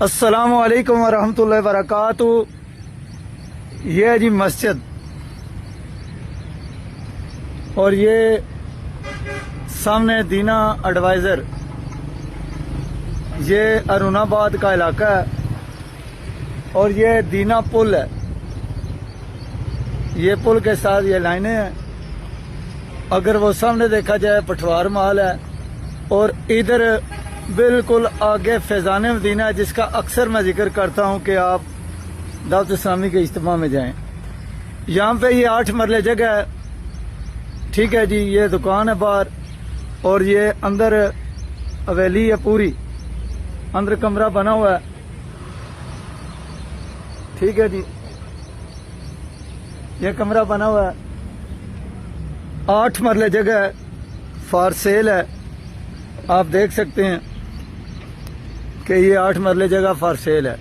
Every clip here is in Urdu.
السلام علیکم ورحمۃ اللہ وبرکاتہ۔ یہ ہے جی مسجد، اور یہ سامنے دینا ایڈوائزر، یہ ارون آباد کا علاقہ ہے، اور یہ دینا پل ہے۔ یہ پل کے ساتھ یہ لائنیں ہیں۔ اگر وہ سامنے دیکھا جائے پٹھوار محل ہے، اور ادھر بالکل آگے فیضان مدینہ ہے، جس کا اکثر میں ذکر کرتا ہوں کہ آپ دعوت اسلامی کے اجتماع میں جائیں۔ یہاں پہ یہ 8 مرلے جگہ ہے، ٹھیک ہے جی۔ یہ دکان ہے باہر، اور یہ اندر حویلی ہے، پوری اندر کمرہ بنا ہوا ہے، ٹھیک ہے جی۔ یہ کمرہ بنا ہوا ہے، 8 مرلے جگہ ہے، فار سیل ہے۔ آپ دیکھ سکتے ہیں کہ یہ 8 مرلے جگہ فار سیل ہے۔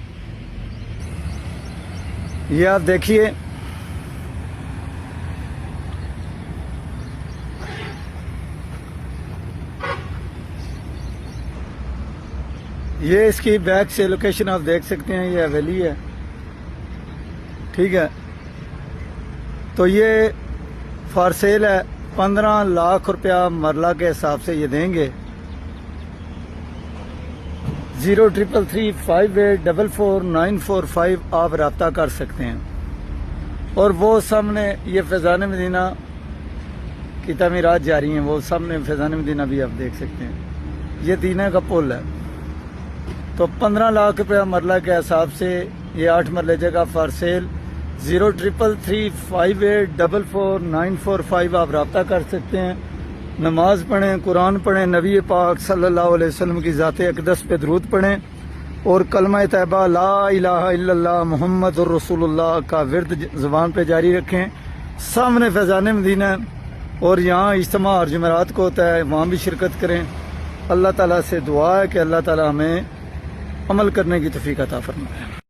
یہ آپ دیکھیے، یہ اس کی بیک سے لوکیشن آپ دیکھ سکتے ہیں۔ یہ حویلی ہے، ٹھیک ہے۔ تو یہ فار سیل ہے، 15 لاکھ روپیہ مرلہ کے حساب سے یہ دیں گے۔ 033358444945 آپ رابطہ کر سکتے ہیں۔ اور وہ سامنے یہ فیضان مدینہ کی تعمیرات جاری ہیں، وہ سامنے فیضان مدینہ بھی آپ دیکھ سکتے ہیں۔ یہ دینا کا پل ہے۔ تو 15 لاکھ روپیہ مرلہ کے حساب سے یہ 8 مرلے جگہ فار سیل۔ 033358444945 آپ رابطہ کر سکتے ہیں۔ نماز پڑھیں، قرآن پڑھیں، نبی پاک صلی اللہ علیہ وسلم کی ذات اقدس پہ درود پڑھیں، اور کلمہ طیبہ لا الہ الا اللہ محمد الرسول اللہ کا ورد زبان پہ جاری رکھیں۔ سامنے فیضان مدینہ ہے، اور یہاں اجتماع اور جمعرات کو ہوتا ہے، وہاں بھی شرکت کریں۔ اللہ تعالیٰ سے دعا ہے کہ اللہ تعالیٰ ہمیں عمل کرنے کی توفیق عطا فرمائے۔